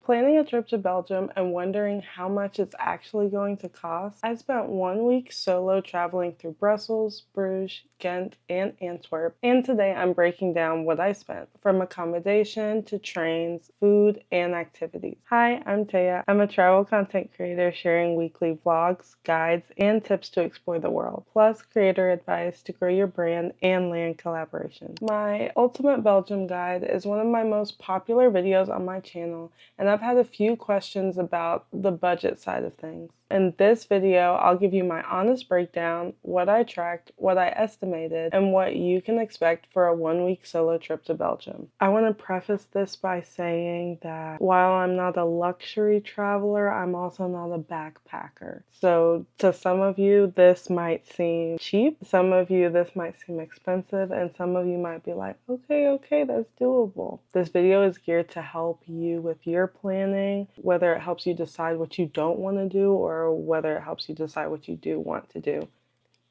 Planning a trip to Belgium and wondering how much it's actually going to cost, I spent 1 week solo traveling through Brussels, Bruges, Ghent, and Antwerp, and today I'm breaking down what I spent, from accommodation to trains, food, and activities. Hi, I'm Taya. I'm a travel content creator sharing weekly vlogs, guides, and tips to explore the world, plus creator advice to grow your brand and land collaborations. My Ultimate Belgium Guide is one of my most popular videos on my channel, and I've had a few questions about the budget side of things. In this video, I'll give you my honest breakdown, what I tracked, what I estimated, and what you can expect for a 1-week solo trip to Belgium. I want to preface this by saying that while I'm not a luxury traveler, I'm also not a backpacker. So to some of you, this might seem cheap. Some of you, this might seem expensive, and some of you might be like, okay, that's doable. This video is geared to help you with your planning, whether it helps you decide what you don't want to do or whether it helps you decide what you do want to do.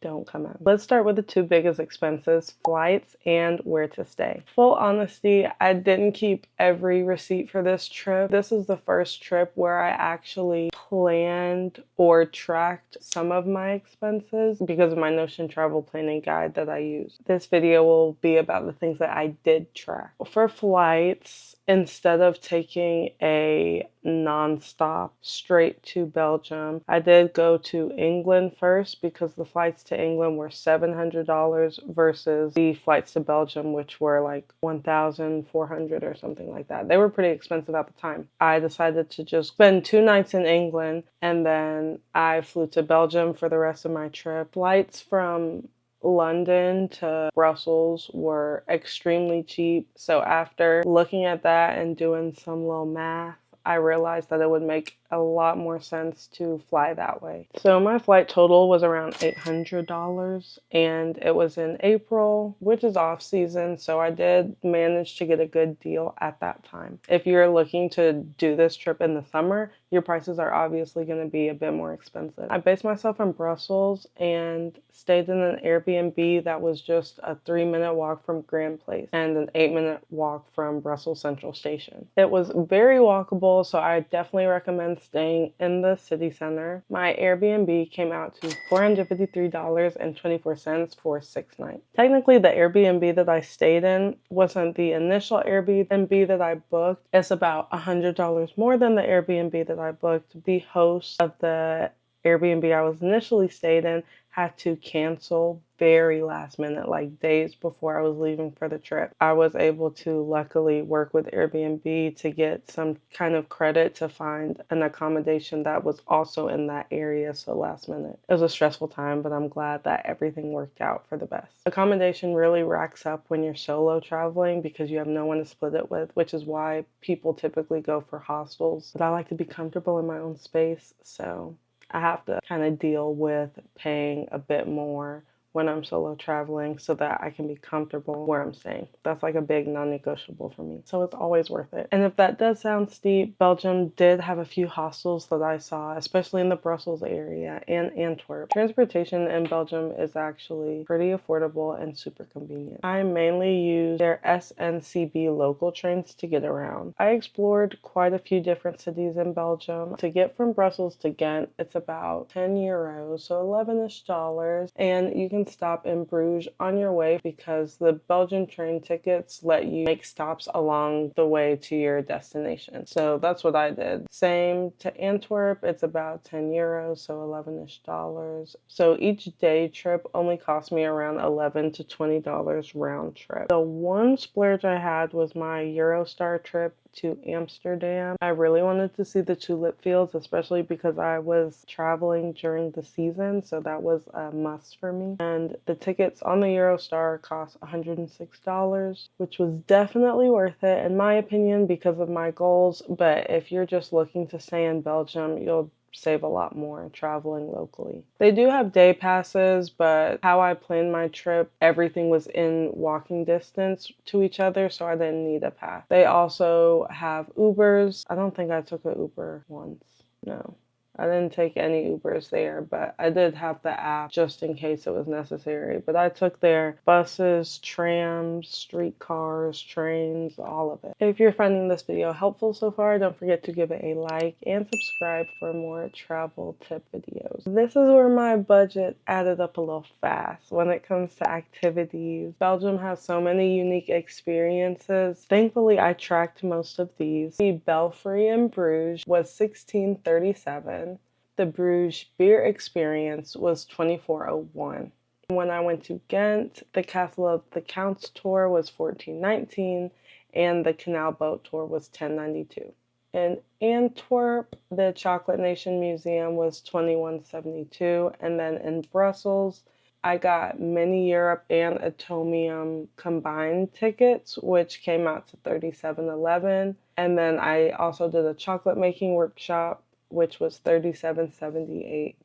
Don't come out. Let's start with the two biggest expenses, flights and where to stay. Full honesty, I didn't keep every receipt for this trip. This is the first trip where I actually planned or tracked some of my expenses because of my Notion travel planning guide that I use. This video will be about the things that I did track. For flights, instead of taking a non-stop straight to Belgium, I did go to England first because the flights to England were $700 versus the flights to Belgium, which were like $1,400 or something like that. They were pretty expensive at the time. I decided to just spend 2 nights in England, and then I flew to Belgium for the rest of my trip. Flights from London to Brussels were extremely cheap. So after looking at that and doing some little math, I realized that it would make a lot more sense to fly that way. So my flight total was around $800, and it was in April, which is off season, so I did manage to get a good deal at that time. If you're looking to do this trip in the summer, your prices are obviously going to be a bit more expensive. I based myself in Brussels and stayed in an Airbnb that was just a 3-minute walk from Grand Place and an 8-minute walk from Brussels Central Station. It was very walkable, so I definitely recommend staying in the city center. My Airbnb came out to $453.24 for 6 nights. Technically, the Airbnb that I stayed in wasn't the initial Airbnb that I booked. It's about $100 more than the Airbnb that I booked. The host of the Airbnb I was initially stayed in had to cancel very last minute, like days before I was leaving for the trip. I was able to luckily work with Airbnb to get some kind of credit to find an accommodation that was also in that area, so last minute. It was a stressful time, but I'm glad that everything worked out for the best. Accommodation really racks up when you're solo traveling because you have no one to split it with, which is why people typically go for hostels. But I like to be comfortable in my own space, so I have to kind of deal with paying a bit more when I'm solo traveling so that I can be comfortable where I'm staying. That's like a big non-negotiable for me. So it's always worth it. And if that does sound steep, Belgium did have a few hostels that I saw, especially in the Brussels area and Antwerp. Transportation in Belgium is actually pretty affordable and super convenient. I mainly use their SNCB local trains to get around. I explored quite a few different cities in Belgium. To get from Brussels to Ghent, it's about 10 euros, so 11-ish dollars, and you can stop in Bruges on your way because the Belgian train tickets let you make stops along the way to your destination. So that's what I did. Same to Antwerp, it's about 10 euros, so 11-ish dollars. So each day trip only cost me around $11 to $20 round trip. The one splurge I had was my Eurostar trip to Amsterdam. I really wanted to see the tulip fields, especially because I was traveling during the season, so that was a must for me. And the tickets on the Eurostar cost $106, which was definitely worth it in my opinion because of my goals. But if you're just looking to stay in Belgium, you'll save a lot more traveling locally. They do have day passes, but how I planned my trip, everything was in walking distance to each other, so I didn't need a pass. They also have Ubers. I don't think I took an Uber once. No. I didn't take any Ubers there, but I did have the app just in case it was necessary. But I took their buses, trams, streetcars, trains, all of it. If you're finding this video helpful so far, don't forget to give it a like and subscribe for more travel tip videos. This is where my budget added up a little fast when it comes to activities. Belgium has so many unique experiences. Thankfully, I tracked most of these. The Belfry in Bruges was $16.37. The Bruges beer experience was $24.01. When I went to Ghent, the Castle of the Counts tour was $14.19 and the canal boat tour was $10.92. In Antwerp, the Chocolate Nation Museum was $21.72, and then in Brussels, I got Mini Europe and Atomium combined tickets, which came out to $37.11. And then I also did a chocolate making workshop, which was $37.78.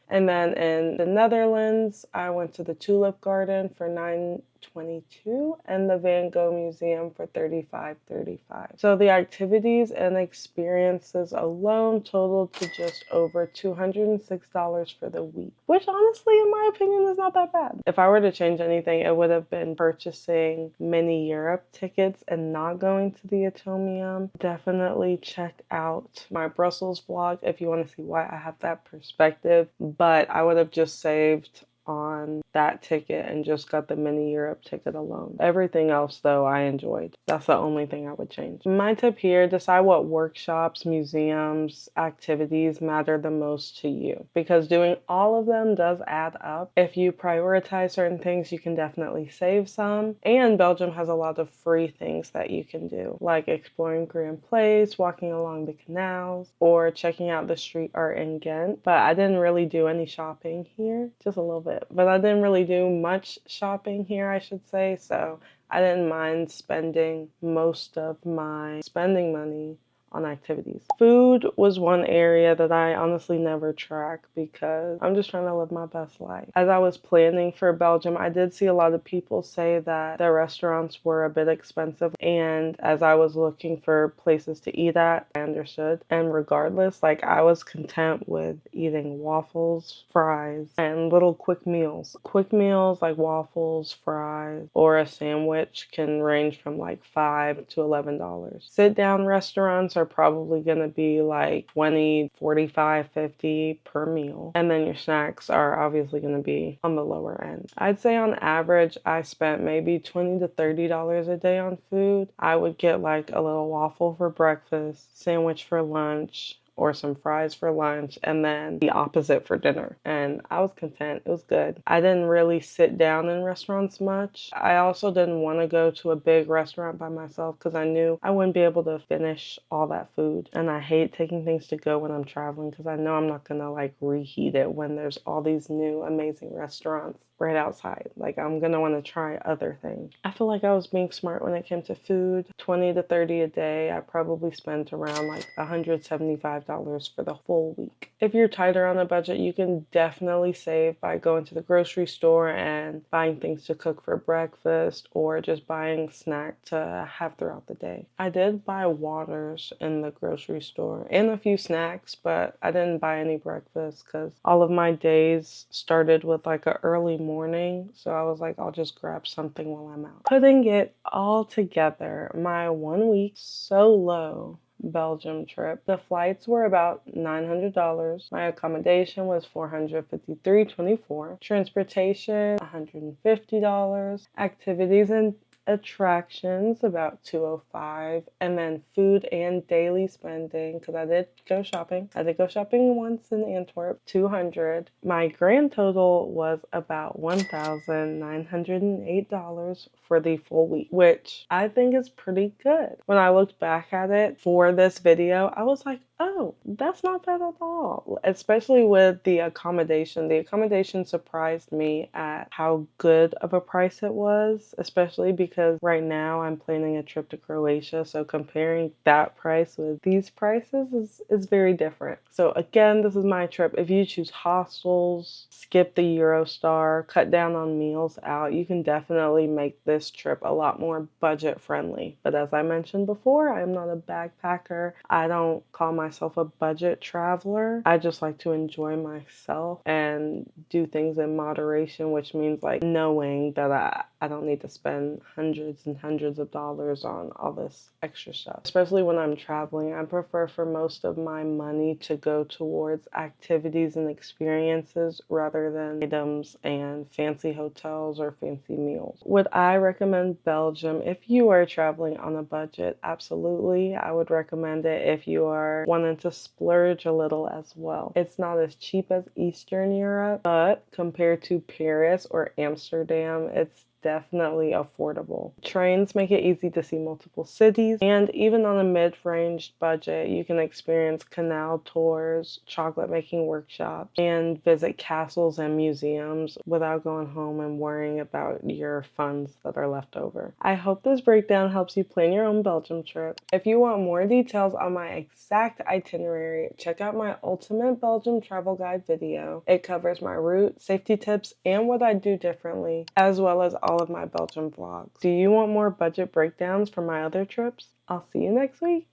And then in the Netherlands, I went to the Tulip Garden for $9.22 and the Van Gogh Museum for $35.35. So the activities and experiences alone totaled to just over $206 for the week, which honestly, in my opinion, is not that bad. If I were to change anything, it would have been purchasing Mini Europe tickets and not going to the Atomium. Definitely check out my Brussels vlog if you want to see why I have that perspective. But I would have just saved on that ticket and just got the Mini Europe ticket alone. Everything else, though, I enjoyed. That's the only thing I would change. My tip here, decide what workshops, museums, activities matter the most to you, because doing all of them does add up. If you prioritize certain things, you can definitely save some. And Belgium has a lot of free things that you can do, like exploring Grand Place, walking along the canals, or checking out the street art in Ghent. But I didn't really do any shopping here, just a little bit. But I didn't really do much shopping here, I should say, so I didn't mind spending most of my spending money on activities. Food was one area that I honestly never track because I'm just trying to live my best life. As I was planning for Belgium, I did see a lot of people say that the restaurants were a bit expensive, and as I was looking for places to eat at, I understood. And regardless, like, I was content with eating waffles, fries, and little quick meals. Quick meals like waffles, fries, or a sandwich can range from like $5 to $11. Sit down restaurants are probably going to be like 20, 45, 50 per meal. And then your snacks are obviously going to be on the lower end. I'd say on average, I spent maybe $20 to $30 a day on food. I would get like a little waffle for breakfast, sandwich for lunch, or some fries for lunch, and then the opposite for dinner. And I was content. It was good. I didn't really sit down in restaurants much. I also didn't want to go to a big restaurant by myself because I knew I wouldn't be able to finish all that food. And I hate taking things to go when I'm traveling because I know I'm not gonna like reheat it when there's all these new amazing restaurants right outside. Like, I'm gonna want to try other things. I feel like I was being smart when it came to food. 20 to 30 a day. I probably spent around like $175 for the full week. If you're tighter on a budget, you can definitely save by going to the grocery store and buying things to cook for breakfast, or just buying snacks to have throughout the day. I did buy waters in the grocery store and a few snacks, but I didn't buy any breakfast because all of my days started with like an early morning, so I was like, I'll just grab something while I'm out. Putting it all together, my 1 week solo Belgium trip, the flights were about $900. My accommodation was $453.24. Transportation, $150. Activities and attractions, about $205, and then food and daily spending, because I did go shopping. I did go shopping once in Antwerp, $200. My grand total was about $1,908 for the full week, which I think is pretty good. When I looked back at it for this video, I was like, oh, that's not bad at all, especially with the accommodation. The accommodation surprised me at how good of a price it was, especially because right now I'm planning a trip to Croatia, so comparing that price with these prices is very different. So again, this is my trip. If you choose hostels, skip the Eurostar, cut down on meals out, you can definitely make this trip a lot more budget friendly. But as I mentioned before, I am not a backpacker. I don't call myself a budget traveler. I just like to enjoy myself and do things in moderation, which means like knowing that I don't need to spend hundreds and hundreds of dollars on all this extra stuff. Especially when I'm traveling, I prefer for most of my money to go towards activities and experiences rather than items and fancy hotels or fancy meals. Would I recommend Belgium if you are traveling on a budget? Absolutely. I would recommend it if you are wanting to splurge a little as well. It's not as cheap as Eastern Europe, but compared to Paris or Amsterdam, it's definitely affordable. Trains make it easy to see multiple cities, and even on a mid-range budget, you can experience canal tours, chocolate making workshops, and visit castles and museums without going home and worrying about your funds that are left over. I hope this breakdown helps you plan your own Belgium trip. If you want more details on my exact itinerary, check out my Ultimate Belgium Travel Guide video. It covers my route, safety tips, and what I do differently, as well as all of my Belgium vlogs. Do you want more budget breakdowns for my other trips? I'll see you next week.